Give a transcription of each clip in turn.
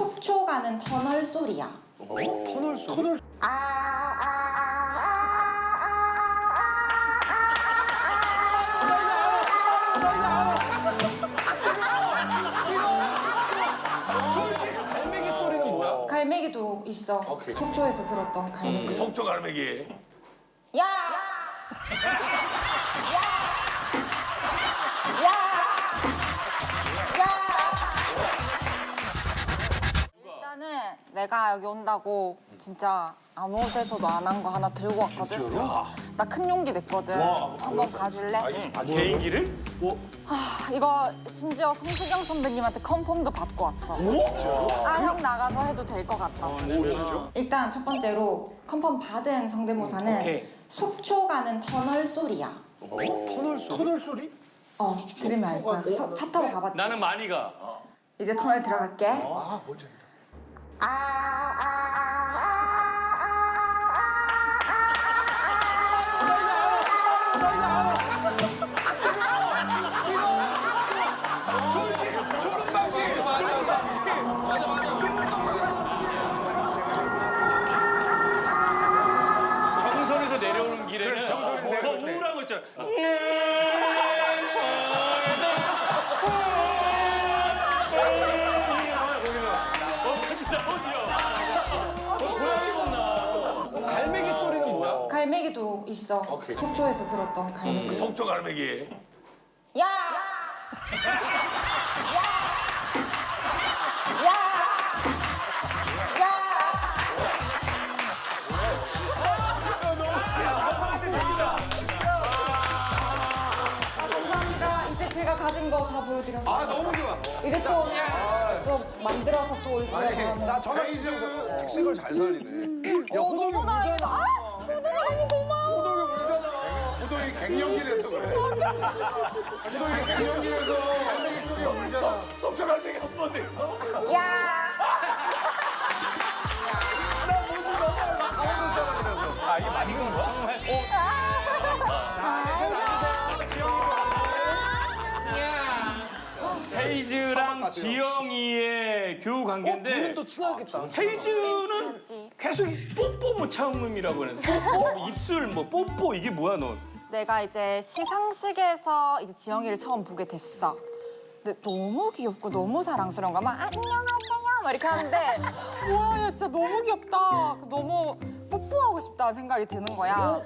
속초 가는 터널 소리야. 터널 소리? 터널 갈매기 소리는 뭐야? 갈매기도 있어. 오케이. 속초에서 들었던 갈매기. 속초 갈매기. 야! 야! 일단은 내가 여기 온다고 진짜 아무 데서도 안 한 거 하나 들고 왔거든. 나 큰 용기 냈거든. 한번 봐줄래? 개인기를? 이거 심지어 성시경 선배님한테 컨펌도 받고 왔어. 아, 형 나가서 해도 될 것 같다. 오 진짜? 일단 첫 번째로 컨펌 받은 성대모사는 오케이. 속초 가는 터널 소리야. 터널 소리? 터널 소리? 들으면 알 거야. 차 타고 가봤지? 나는 많이 가. 이제 터널 들어갈게. 아 뭔지 알다. 정선에서 내려오는 길에는 우울한 거 있잖아. 갈매기 소리는 뭐야? 갈매기도 있어. 오케이. 속초에서 들었던 갈매기. 속초 갈매기. 야! 야! 야! 야! 감사합니다. 이제 제가 가진 거 다 보여드렸어요. 아 너무 좋아. 이제 또 만들어서 또 올게요. 자 전화 시청에서 특색을 잘 살리네. 야 호동이 너무 다행이다. 울잖아. 아, 호동아 너무 고마워. 호동이 울잖아. 호동이 갱년기라서 그래. 호동이 갱년기라서 갈매기 소리가 울잖아. 속초 갈매기 한 번 돼. 야! 아 이게 많이 간 거야? 헤이즈랑 지영이의 교우 관계인데 둘은 또 친하겠다. 헤이즈는 계속 뽀뽀 뭐 참음이라고 하는데 뽀뽀 입술 뭐 뽀뽀 이게 뭐야 넌? 내가 이제 시상식에서 이제 지영이를 처음 보게 됐어. 근데 너무 귀엽고 너무 사랑스러운 거야. 막 안녕하세요 막 이렇게 하는데 뭐야 얘 진짜 너무 귀엽다. 너무 뽀뽀하고 싶다는 생각이 드는 거야.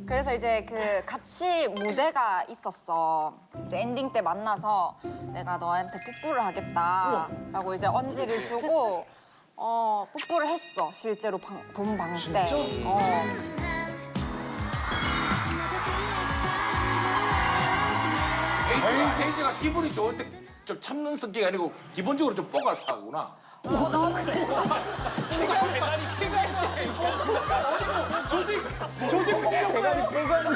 그래서 이제 그 같이 무대가 있었어. 이제 엔딩 때 만나서 내가 너한테 뽀뽀를 하겠다라고 이제 언지를 주고 뽀뽀를 했어. 실제로 본 방 때. 헤이즈가 기분이 좋을 때 좀 참는 성격이 아니고 기본적으로 좀 뽀갈파구나. 조직 폭력 대가리 배가는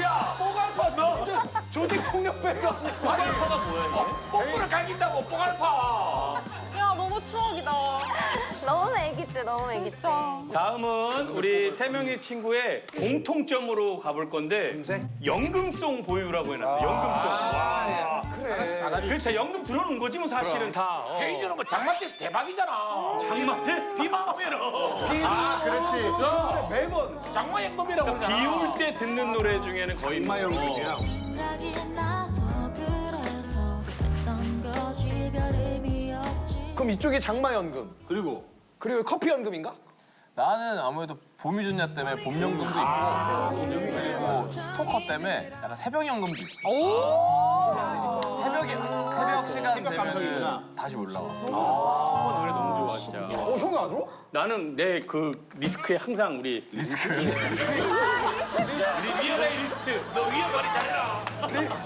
야, 뽀갈파 너 조직 폭력 배가. 뽀갈파가 뭐야 뽀뽀를 갈긴다고 뽀갈파. 야 너무 추억이다. 너무 애기 때, 너무 애기 때. 진짜. 이게? 다음은 우리 세 명의 친구의 공통점으로 가볼 건데 연금송 보유라고 해놨어. 연금송. 와. 그래. 그렇죠. 연금 들어오는 거지 뭐 사실은 다. 헤이즈는 뭐 장마 때 대박이잖아. 장마때 비만 오면은 아, 그렇지. 매번. 장마 연금이라고 그러잖아. 비 올 때 듣는 노래 중에는 거의 뭐 마연기야. 생각이 나서 그래서 했던 거지 별 의미 없지. 그럼 이쪽이 장마연금. 그리고 그리고 커피연금인가? 나는 아무래도 봄이 좋냐 때문에 봄연금도 있고 그리고 스토커 때문에 약간 새벽연금도 있어. 새벽 시간 되면 감성이구나. 다시 올라와. 노래 너무 좋아 진짜. 형이 안 들어? 나는 내 그 리스크에 항상 우리 리스크. 위험해 리스트. 너 위험하리 잘해라.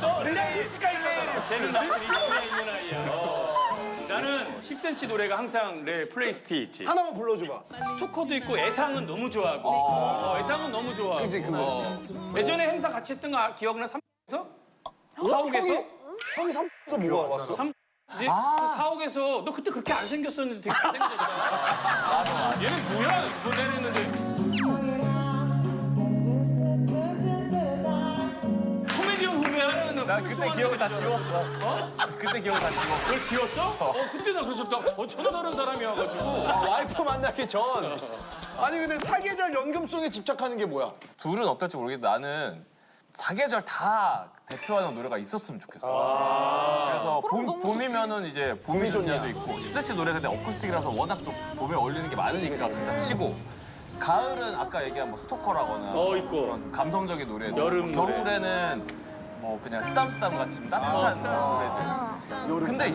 너내 리스크가 있어. 쟤는 나한테 리스크가 있는 아이야. 나는 10cm 노래가 항상 내 플레이리스트에 있지. 하나만 불러줘봐. 스토커도 있고 애상은 너무 좋아하고. 애상은 너무 좋아하고. 그치, 그거. 예전에 행사 같이 했던 거 기억나? 삼에서? 사옥에서? 형이 삼에서 뭐가 왔어? 이제 그 사옥에서 너 그때 그렇게 안 생겼었는데 되게 잘생겼잖아. 얘는 뭐야? 저 내렸는데. 코미디언 후배는 나 그때 기억을 다 지웠어. 그때 기억을 다 지웠어. 그걸 지웠어? 그때 나 그래서 더 천다른 사람이어가지고. 와이프 만나기 전. 아니 근데 사계절 연금송에 집착하는 게 뭐야? 둘은 어떨지 모르겠는데 나는 사계절 다 대표하는 노래가 있었으면 좋겠어. 그래서 봄이면은 이제 봄이 좋냐도 있고 10cm 노래 근데 어쿠스틱이라서 워낙 또 봄에 어울리는 게 많으니까 그다 치고 가을은 아까 얘기한 뭐 스토커라거나 있고. 그런 감성적인 노래들 여름 노래. 겨울에는 뭐 그냥 쓰담쓰담 같이 좀 따뜻한 노래들. 근데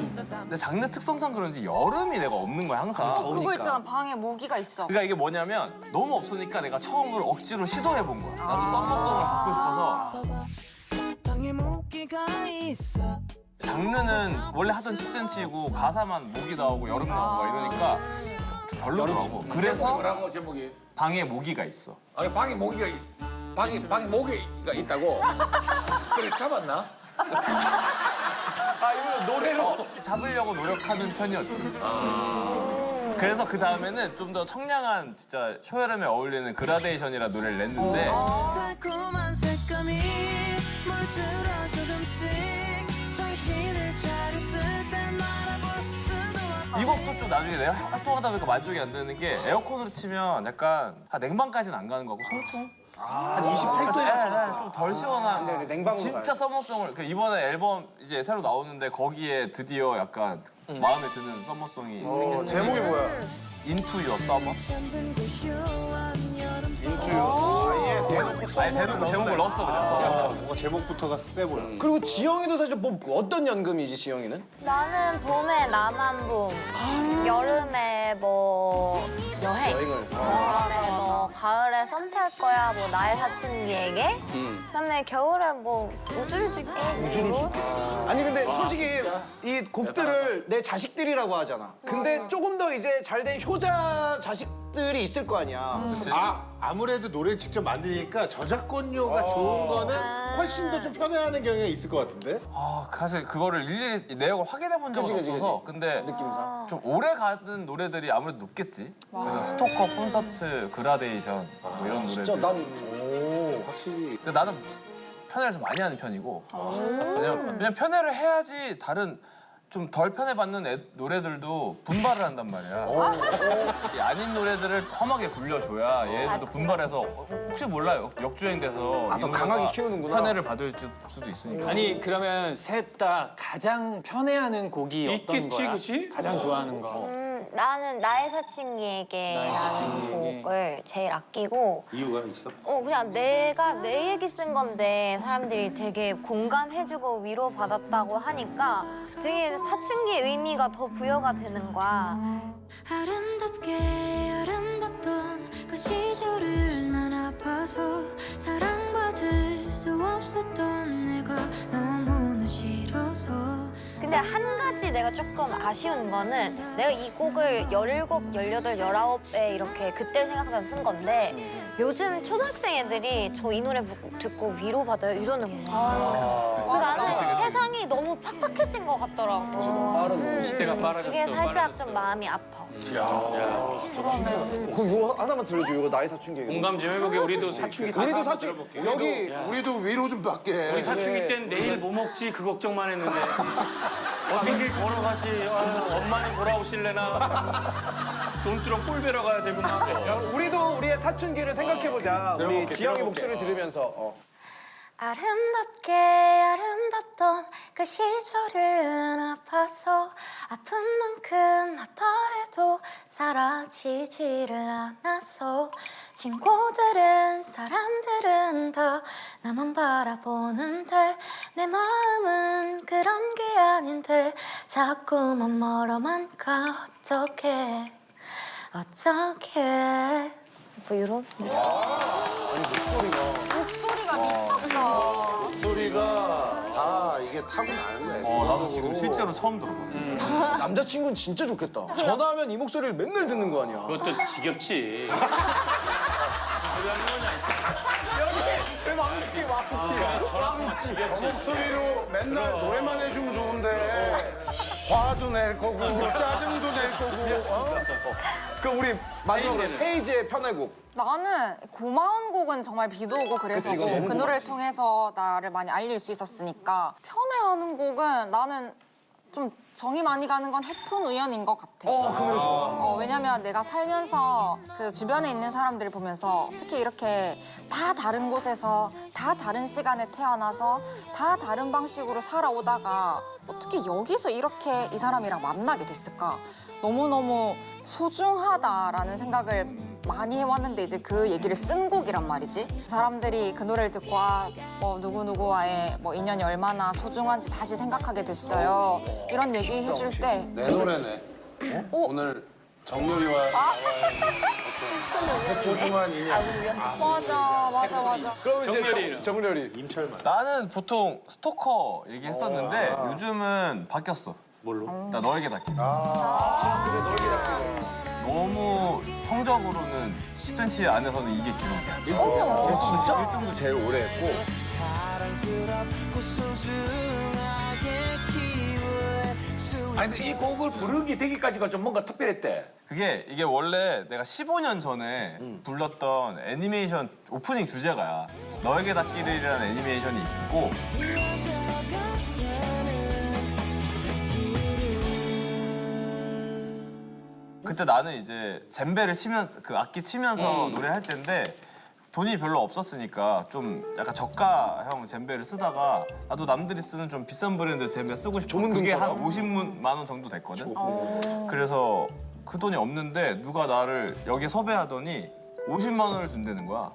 내 장르 특성상 그런지 여름이 내가 없는 거야 항상. 그거 있잖아, 방에 모기가 있어. 그러니까 이게 뭐냐면 너무 없으니까 내가 처음으로 억지로 시도해 본 거야. 나도 썸머송을 갖고 싶어서. 장르는 원래 하던 10cm이고 가사만 모기 나오고 여름 나오고 막 이러니까 좀 별로더라고. 그래서 뭐라고 제목이? 방에 모기가 있어. 아니 방에 모기가 모기가 있다고? 그래 잡았나? 아 이거 노래로. 잡으려고 노력하는 편이었지. 그래서 그 다음에는 좀 더 청량한 진짜 초여름에 어울리는 그라데이션이라 노래를 냈는데 달콤한 색감이 물들어 조금씩 정신을 차렸을 땐 알아볼 수도 없고 이것도 좀 나중에 내가 활동하다 보니까 만족이 안 되는 게 에어컨으로 치면 약간 냉방까지는 안 가는 거고 송풍? 한 28도에 좀 덜 시원한 네, 냉방으로 진짜 서머송을 이번에 앨범 이제 새로 나오는데 거기에 드디어 약간 마음에 드는 서머송이 생겼는데 제목이 뭐야? Into Your Summer? 아예 대놓고 아니 대놓고 제목을 넣었어 그래서 뭔가 제목부터가 세 보여. 그리고 지영이도 사실 뭐 어떤 연금이지 지영이는? 나는 봄에 남한봄, 여름에 뭐 여행, 그다음에 뭐 가을에 썸 탈 거야, 뭐 나의 사춘기에게, 그다음에 겨울에 뭐 우주를 줄게. 아니 근데 솔직히 이 곡들을 내 자식들이라고 하잖아. 근데 조금 더 이제 잘된 효자 자식들이 있을 거 아니야. 아무래도 노래를 직접 만드니까 저작권료가 좋은 거는 훨씬 더 좀 편해하는 경향이 있을 것 같은데? 사실 그거를 일일이 내역을 확인해 본 적은 없어서 근데 좀 오래 가는 노래들이 아무래도 높겠지. 그래서 스토커, 콘서트, 그라데이션 뭐 이런 노래들. 진짜 난 확실히. 근데 나는 편애를 좀 많이 하는 편이고 왜냐면 편애를 해야지 다른 좀 덜 편애받는 노래들도 분발을 한단 말이야. 이 아닌 노래들을 험하게 굴려줘야 얘들도 분발해서 혹시 몰라요. 역주행돼서 이 더 노래가 강하게 키우는구나. 편애를 받을 수도 있으니까. 아니 그러면 셋 다 가장 편애하는 곡이 어떤 있겠지, 거야? 그치? 가장 좋아하는 거. 나는 나의 사춘기에게라는 곡을 제일 아끼고 이유가 있어? 그냥 내가 내 얘기 쓴 건데 사람들이 되게 공감해주고 위로받았다고 하니까 되게 사춘기의 의미가 더 부여가 되는 거야. 아름답게 아름답던 그 시절을 난 아파서 사랑받을 수 없었던 내가 너무나 싫어서 근데 한 가지 내가 조금 아쉬운 거는 내가 이 곡을 17, 18, 19에 이렇게 그때를 생각하면서 쓴 건데 요즘 초등학생 애들이 저 이 노래 듣고 위로받아요 이러는 거야. 그래서 나는 세상이 너무 팍팍해진 것 같더라고. 시대가 빨라졌어. 그게 살짝 좀 마음이 아파. 그럼 이거 하나만 들려줘. 이거 나의 사춘기. 공감 좀 해보게. 우리도 사춘기 우리도 사춘 여기 우리도 위로 좀 받게. 우리 사춘기 땐 내일 뭐 먹지 그 걱정만 했는데 어떻게 걸어가지 엄마는 돌아오실래나 돈주러 꼴 베러 가야 되고 막 우리도 우리의 사춘기를 생각해 보자. 우리 지영이 목소리를 들으면서. 아름답게 아름답던 그 시절은 아파서 아픈 만큼 아파해도 사라지지를 않았어. 친구들은 사람들은 다 나만 바라보는데 내 마음은 그런 게 아닌데 자꾸만 멀어만 가. 어떡해 뭐 이런. 목소리가 미쳤다. 목소리가 다 이게 타고나는 거야. 나도 지금 실제로 처음 들어봐. 남자친구는 진짜 좋겠다. 전화하면 이 목소리를 맨날 듣는 거 아니야. 그것도 지겹지. 소리 하는 거냐? 왜 망치 망치. 전화 통화 지겹지. 목소리로 맨날 노래만 해주면 좋은데 화도 낼 거고 짜증도 낼 거고. 그 우리 마지막으로 헤이즈는? 헤이즈의 편애곡. 나는 고마운 곡은 정말 비도 오고 그래서 그 노래를 통해서 나를 많이 알릴 수 있었으니까 편애하는 곡은 나는 좀 정이 많이 가는 건 해픈 우연인 것 같아. 그 노래 좋아. 왜냐면 내가 살면서 그 주변에 있는 사람들을 보면서 특히 이렇게 다 다른 곳에서 다 다른 시간에 태어나서 다 다른 방식으로 살아오다가 어떻게 여기서 이렇게 이 사람이랑 만나게 됐을까? 너무너무 소중하다라는 생각을 많이 해왔는데 이제 그 얘기를 쓴 곡이란 말이지. 사람들이 그 노래를 듣고 뭐 누구누구와의 뭐 인연이 얼마나 소중한지 다시 생각하게 됐어요. 이런 얘기 해줄 때 내 노래네. 오늘 정렬이와 나와의 어떤 소중한 인연. 맞아. 그럼 이제 정렬이는? 정렬이. 임철만. 나는 보통 스토커 얘기했었는데 요즘은 바뀌었어. 뭘로? 나 너에게 닿기. 너무 성적으로는 10cm 안에서는 이게 기록이야. 진짜? 1등도 제일 오래 했고. 아니 근데 이 곡을 부르게 되기까지가 좀 뭔가 특별했대. 이게 원래 내가 15년 전에 불렀던 애니메이션 오프닝 주제가야. 너에게 닿기를이라는 애니메이션이 있고 그때 나는 이제 젬베를 치면서 그 악기 치면서 노래할 때인데 돈이 별로 없었으니까 좀 약간 저가형 젬베를 쓰다가 나도 남들이 쓰는 좀 비싼 브랜드 젬베 쓰고 싶어. 그게 한 50만 원 정도 됐거든. 그래서 그 돈이 없는데 누가 나를 여기 섭외하더니 50만 원을 준다는 거야.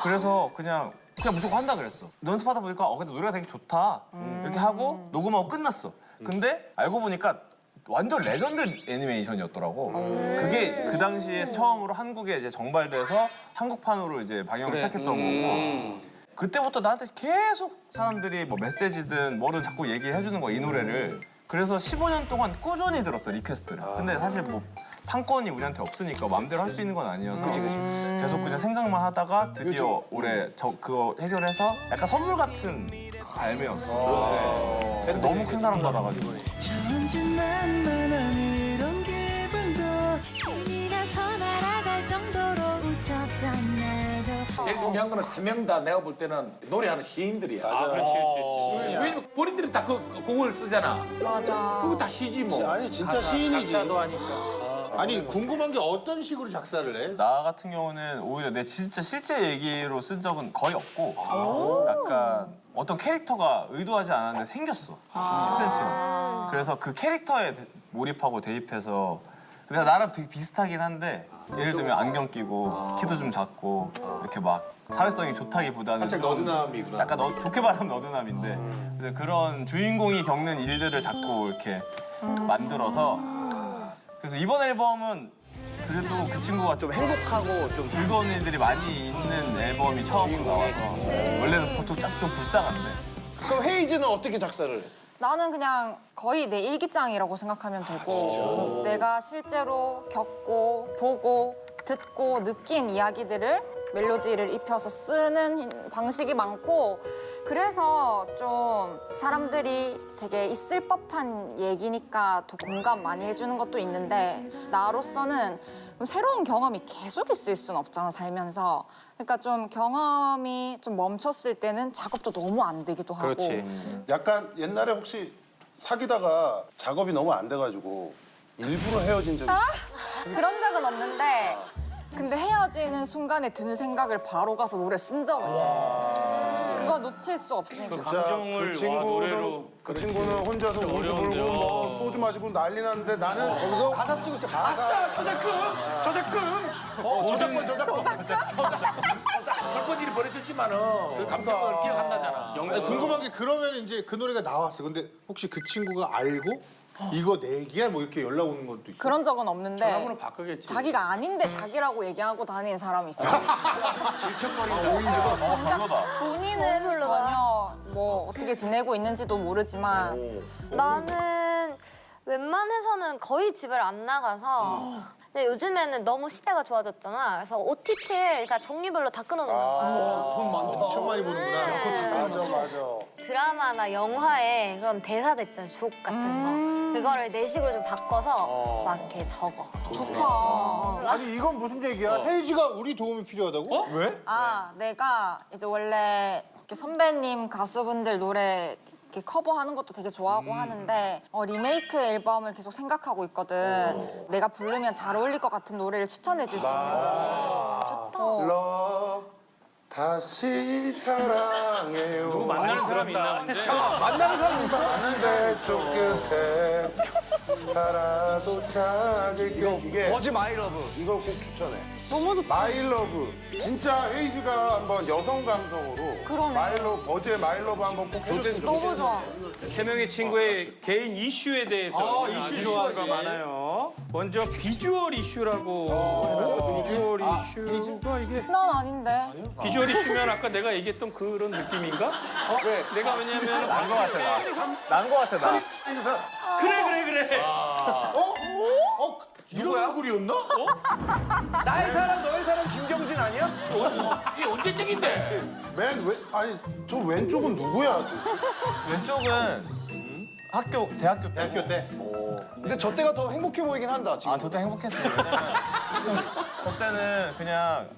그래서 그냥 무조건 한다 그랬어. 연습하다 보니까 근데 노래가 되게 좋다. 이렇게 하고 녹음하고 끝났어. 근데 알고 보니까 완전 레전드 애니메이션이었더라고. 그게 그 당시에 처음으로 한국에 이제 정발돼서 한국판으로 이제 방영을 시작했던 거고. 그때부터 나한테 계속 사람들이 뭐 메시지든 뭐를 자꾸 얘기해 주는 거야, 이 노래를. 그래서 15년 동안 꾸준히 들었어, 리퀘스트를. 근데 사실 뭐 판권이 우리한테 없으니까 마음대로 할 수 있는 건 아니어서 계속 그냥 생각만 하다가 드디어 올해 그거 해결해서 약간 선물 같은 발매였어. 네. 너무 큰 사랑 받아가지고. 제일 중요한 거는 세 명 다 내가 볼 때는 노래하는 시인들이야. 그렇지. 왜냐면 본인들이 다 그 곡을 쓰잖아. 맞아. 그거 다 시지 뭐. 아니 진짜 시인이지. 작사도 하니까. 아니 궁금한 게 어떤 식으로 작사를 해? 나 같은 경우는 오히려 내 진짜 실제 얘기로 쓴 적은 거의 없고 약간 어떤 캐릭터가 의도하지 않았는데 생겼어. 10cm는. 그래서 그 캐릭터에 몰입하고 대입해서 그냥 나랑 되게 비슷하긴 한데 예를 들면 안경 끼고 키도 좀 작고 이렇게 막 사회성이 좋다기보다는 살짝 좀 너드남이구나. 약간 좋게 말하면 너드남인데 그래서 그런 주인공이 겪는 일들을 자꾸 이렇게 만들어서 그래서 이번 앨범은 그래도 그 친구가 좀 행복하고 좀 즐거운 일들이 많이 있는 앨범이 처음으로 나와서 원래는 보통 좀 불쌍한데 그럼 헤이즈는 어떻게 작사를 해? 나는 그냥 거의 내 일기장이라고 생각하면 되고 내가 실제로 겪고 보고 듣고 느낀 이야기들을 멜로디를 입혀서 쓰는 방식이 많고 그래서 좀 사람들이 되게 있을 법한 얘기니까 더 공감 많이 해주는 것도 있는데 나로서는 좀 새로운 경험이 계속 있을 수는 없잖아 살면서 그러니까 좀 경험이 좀 멈췄을 때는 작업도 너무 안 되기도 하고 약간 옛날에 혹시 사귀다가 작업이 너무 안 돼가지고 일부러 헤어진 적이 있어? 그런 적은 없는데 근데 헤어지는 순간에 드는 생각을 바로 가서 노래 쓴 적은 있어. 그거 놓칠 수 없으니까. 진짜 감정을 노래로 그 친구는 혼자서 울고 어려운데, 불고 뭐 소주 마시고 난리 났는데 나는 거기서 가사 쓰고 있어. 아싸 저작금! 저작금! 설거지를 보내줬지만은 그 감정을 기억한다잖아. 아니, 궁금한 게 그러면 이제 그 노래가 나왔어. 근데 혹시 그 친구가 알고 이거 내기야 뭐 이렇게 연락 오는 것도 있어? 그런 적은 없는데 전화번호 바꾸겠지. 자기가 아닌데 자기라고 얘기하고 다니는 사람이 있어. 별로다. 본인은 전혀 뭐 어떻게 지내고 있는지도 모르지만 나는 웬만해서는 거의 집을 안 나가서 근데 요즘에는 너무 시대가 좋아졌잖아. 그래서 OTT를 그러니까 종류별로 다 끊어놓는 거야. 돈 많다. 엄청 많이 보는구나. 맞아. 드라마나 영화에 그런 대사들 있잖아요. 족 같은 거. 그거를 내식으로 좀 바꿔서 막 이렇게 적어. 좋다. 아니 이건 무슨 얘기야? 헤이지가 우리 도움이 필요하다고? 왜? 아, 내가 이제 원래 이렇게 선배님 가수분들 노래 이렇게 커버하는 것도 되게 좋아하고 하는데 리메이크 앨범을 계속 생각하고 있거든. 내가 부르면 잘 어울릴 것 같은 노래를 추천해 줄 수 있는지. Love 다시 사랑해요. 만나는 사람이 있나 본데? 만나는 사람 있어? 반대쪽 끝에 살아도 찾을게. 이게 버즈 마이 러브. 이걸 꼭 추천해. 너무 좋지. 마일러브. 진짜 헤이즈가 한번 여성 감성으로 그러네. 마일러브 버즈의 마일러브 한번 꼭 해줬으면 좋겠어. 너무 좋아. 세 명의 친구의 개인 이슈에 대해서 이슈 이슈가 좋아하지. 많아요. 먼저 비주얼 이슈라고 해서 비주얼 이슈가 이게 난 아닌데. 비주얼 이슈면 아까 내가 얘기했던 그런 느낌인가? 왜? 내가 왜냐면 난 거 같아 난 거 같아 나. 인사. 그래. 이런 얼굴이었나? 나의 사람 너의 사람 김경진 아니야? 이게 언제적인데? 아니 저 왼쪽은 누구야? 왼쪽은 대학교 때. 대학교 때. 근데 저 때가 더 행복해 보이긴 한다 지금. 아, 저 때 행복했어요. 왜냐면 저 때는 그냥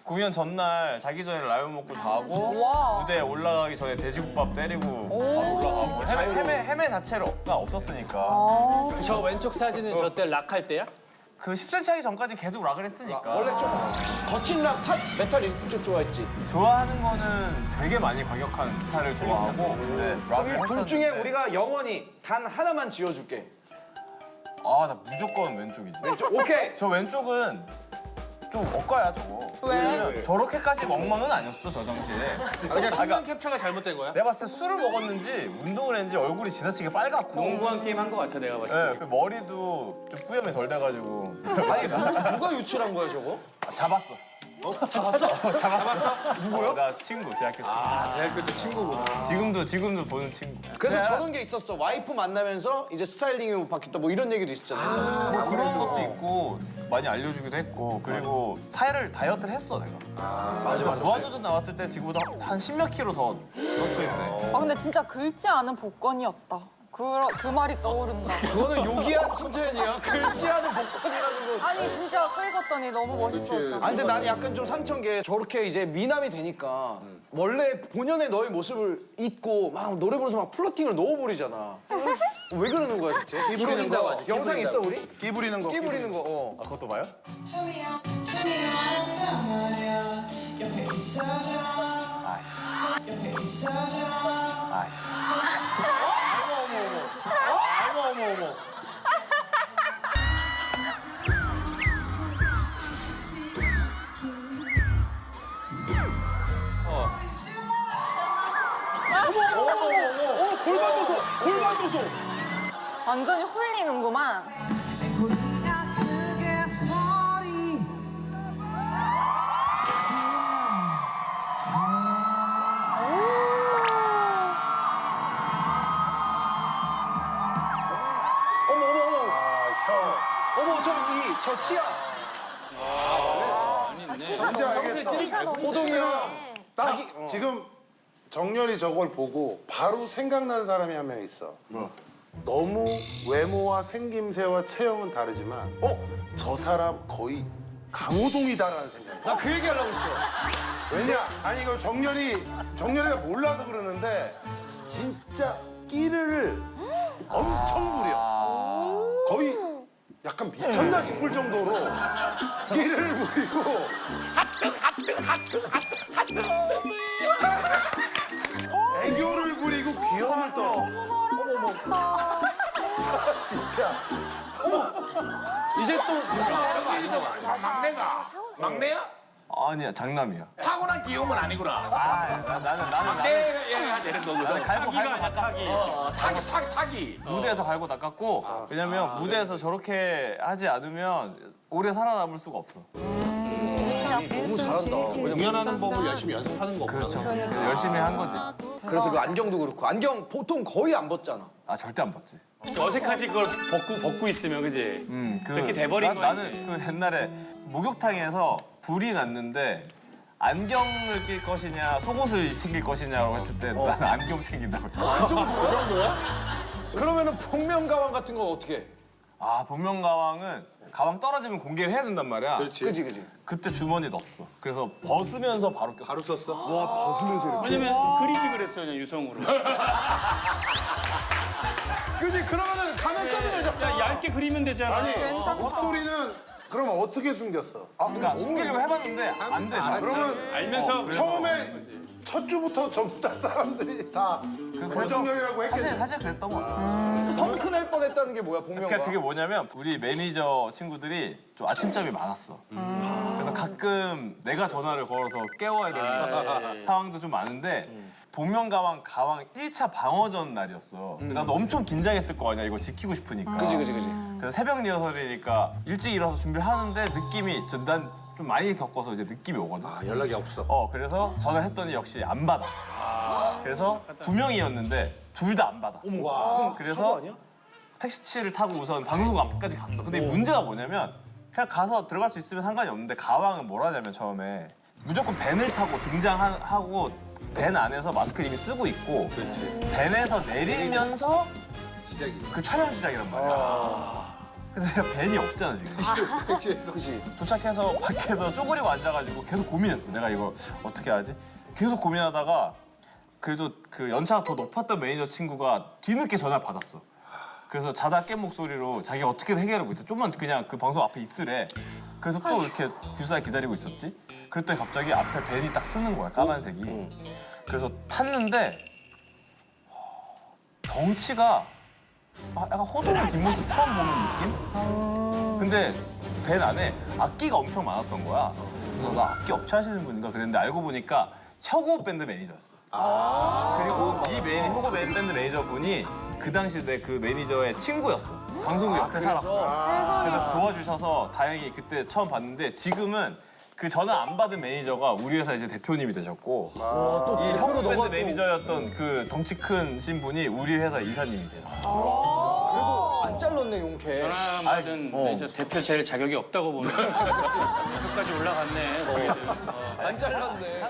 공연 전날 자기 전에 라면 먹고 자고 무대에 올라가기 전에 돼지국밥 때리고 바로 올라가고 헤매 자체로가 없었으니까 저 왼쪽 사진은 저 때 락할 때야? 그 10cm 하기 전까지 계속 락을 했으니까 원래 좀 거친 락, 팝, 메탈 이쪽 좋아했지. 좋아하는 거는 되게 많이 과격한 기타를 좋아하고 근데 락을 우리 했었는데 둘 중에 우리가 영원히 단 하나만 지어줄게. 아, 나 무조건 왼쪽이지. 왼쪽 오케이. 저 왼쪽은 좀 억까야 저거. 왜? 왜냐면 저렇게까지 멍멍은 아니었어 저 당시에. 그러니까 순간 캡처가 잘못된 거야? 내가 봤을 때 술을 먹었는지 운동을 했는지 얼굴이 지나치게 빨갛고 농구한 게임 한 것 같아 내가 봤을 때. 그 머리도 좀 뿌염이 덜 돼가지고 아니 누가 유출한 거야 저거? 잡았어. 잡았어? 누구요? 나 친구 대학교 친구. 대학교 때 친구구나. 지금도 보는 친구. 그래서 저런 게 있었어. 와이프 만나면서 이제 스타일링이 바뀌었다 뭐 이런 얘기도 있었잖아. 뭐 그런 것도 있고 많이 알려주기도 했고 그리고 살을 다이어트를 했어 내가. 맞아. 무한도전 나왔을 때 지금보다 한 10몇 킬로 더 쪘을 때. 아, 근데 진짜 긁지 않은 복권이었다. 그 말이 떠오른다. 그거는 욕이야 칭찬이야. 긁지 않은 복권이라는 거. 아니, 진짜 긁었더니 너무 멋있었잖아. 아니 근데 나는 약간 좀 상처인 게 저렇게 이제 미남이 되니까 원래 본연의 너의 모습을 잊고 막 노래 부르면서 막 플러팅을 넣어버리잖아. 왜 그러는 거야 대체? 끼 부리는 거. 영상 있어 우리? 끼 부리는 거. 끼 부리는 거. 어. 아 그것도 봐요? 어머. 골반 도소. 완전히 홀리는구만. 어머. 혀. 어머 저 치아. 뭔지 알겠어. 호동이 형. 자기 지금 정렬이 저걸 보고 바로 생각나는 사람이 한 명 있어. 너무 외모와 생김새와 체형은 다르지만 저 사람 거의 강호동이다라는 생각이. 나 그 얘기 하려고 했어. 왜냐? 아니 이거 정렬이가 몰라서 그러는데 진짜 끼를 엄청 부려. 거의 약간 미쳤나 싶을 정도로 끼를 부리고 애교를 부리고 귀염을 떨어. 진짜. 이제 또 막내야? 아니야 장남이야. 타고난 귀여움은 아니구나. 나는 내가 되는 거거든. 갈고 닦았어. 타기. 무대에서 갈고 닦았고 왜냐면 무대에서 저렇게 하지 않으면 오래 살아남을 수가 없어. 너무 잘한다. 공연하는 법을 열심히 연습하는 거구나. 그래서 열심히 한 거지. 그래서 그 안경도 그렇고 안경 보통 거의 안 벗잖아. 아 절대 안 벗지. 어색하지 그걸 벗고 있으면 그지? 그렇게 돼버린 거야, 나는 그 옛날에 목욕탕에서 불이 났는데 안경을 낄 것이냐 속옷을 챙길 것이냐라고 했을 때 나는 안경 챙긴다고. 그 정도야? 그러면은 복면가왕 같은 건 어떻게 해? 아 복면가왕은 가왕 떨어지면 공개를 해야 된단 말이야. 그렇지. 그지. 그때 주머니에 넣었어. 그래서 벗으면서 바로 꼈어. 바로 썼어? 와 벗으면서 이렇게. 왜냐면 그리지 그랬어요, 그냥 유성으로. 그지 그러면은 가면 써는 거잖아. 야, 얇게 그리면 되잖아. 아니 목소리는 그럼 어떻게 숨겼어? 그러니까 숨기려고 해봤는데 안 돼. 잘. 그러면 알면서 처음에 첫 주부터 전부 다 사람들이 다 고정렬이라고 했겠네. 사실 그랬던 거 같아. 펑크 낼 뻔했다는 게 뭐야 복면가왕? 그러니까 그게 뭐냐면 우리 매니저 친구들이 좀 아침잠이 많았어. 그래서 가끔 내가 전화를 걸어서 깨워야 되는 상황도 좀 많은데 복면가왕 가왕 1차 방어전 날이었어. 나도 엄청 긴장했을 거 아니야. 이거 지키고 싶으니까. 그지. 그래서 새벽 리허설이니까 일찍 일어나서 준비를 하는데 느낌이 난 좀 많이 겪어서 이제 느낌이 오거든. 아 연락이 없어. 그래서 전화를 했더니 역시 안 받아. 그래서 2명이었는데 둘 다 안 받아. 와. 그래서 택시를 타고 우선 방송국 앞까지 갔어. 근데 문제가 뭐냐면 그냥 가서 들어갈 수 있으면 상관이 없는데 가왕은 뭘 하냐면 처음에 무조건 밴을 타고 등장하고 밴 안에서 마스크를 이미 쓰고 있고 밴에서 내리면서 그 촬영 시작이란 말이야. 근데 내가 밴이 없잖아 지금. 그지. 도착해서 밖에서 쪼그리고 앉아가지고 계속 고민했어. 내가 이걸 어떻게 하지? 계속 고민하다가 그래도 그 연차가 더 높았던 매니저 친구가 뒤늦게 전화를 받았어. 그래서 자다 깬 목소리로 자기가 어떻게든 해결하고 있대. 좀만 그냥 그 방송 앞에 있으래. 그래서 또 이렇게 뷰사에 기다리고 있었지. 그랬더니 갑자기 앞에 밴이 딱 쓰는 거야, 까만색이. 그래서 탔는데 덩치가 약간 호동의 뒷모습 처음 보는 느낌? 근데 밴 안에 악기가 엄청 많았던 거야. 그래서 나 악기 업체하시는 분인가 그랬는데 알고 보니까 혁오 밴드 매니저였어. 그리고 이 혁오 밴드 매니저분이 그 당시 내 그 매니저의 친구였어. 방송국 옆에 살았고. 그래서 도와주셔서 다행히 그때 처음 봤는데 지금은 그 전화 안 받은 매니저가 우리 회사 이제 대표님이 되셨고 이 혁오 밴드 매니저였던 그 덩치 큰 신분이 우리 회사 이사님이 돼요. 그래도 안 잘랐네 용케. 전화 안 받은 매니저 대표 제일 자격이 없다고 보면 대표까지 올라갔네. 안 잘랐네.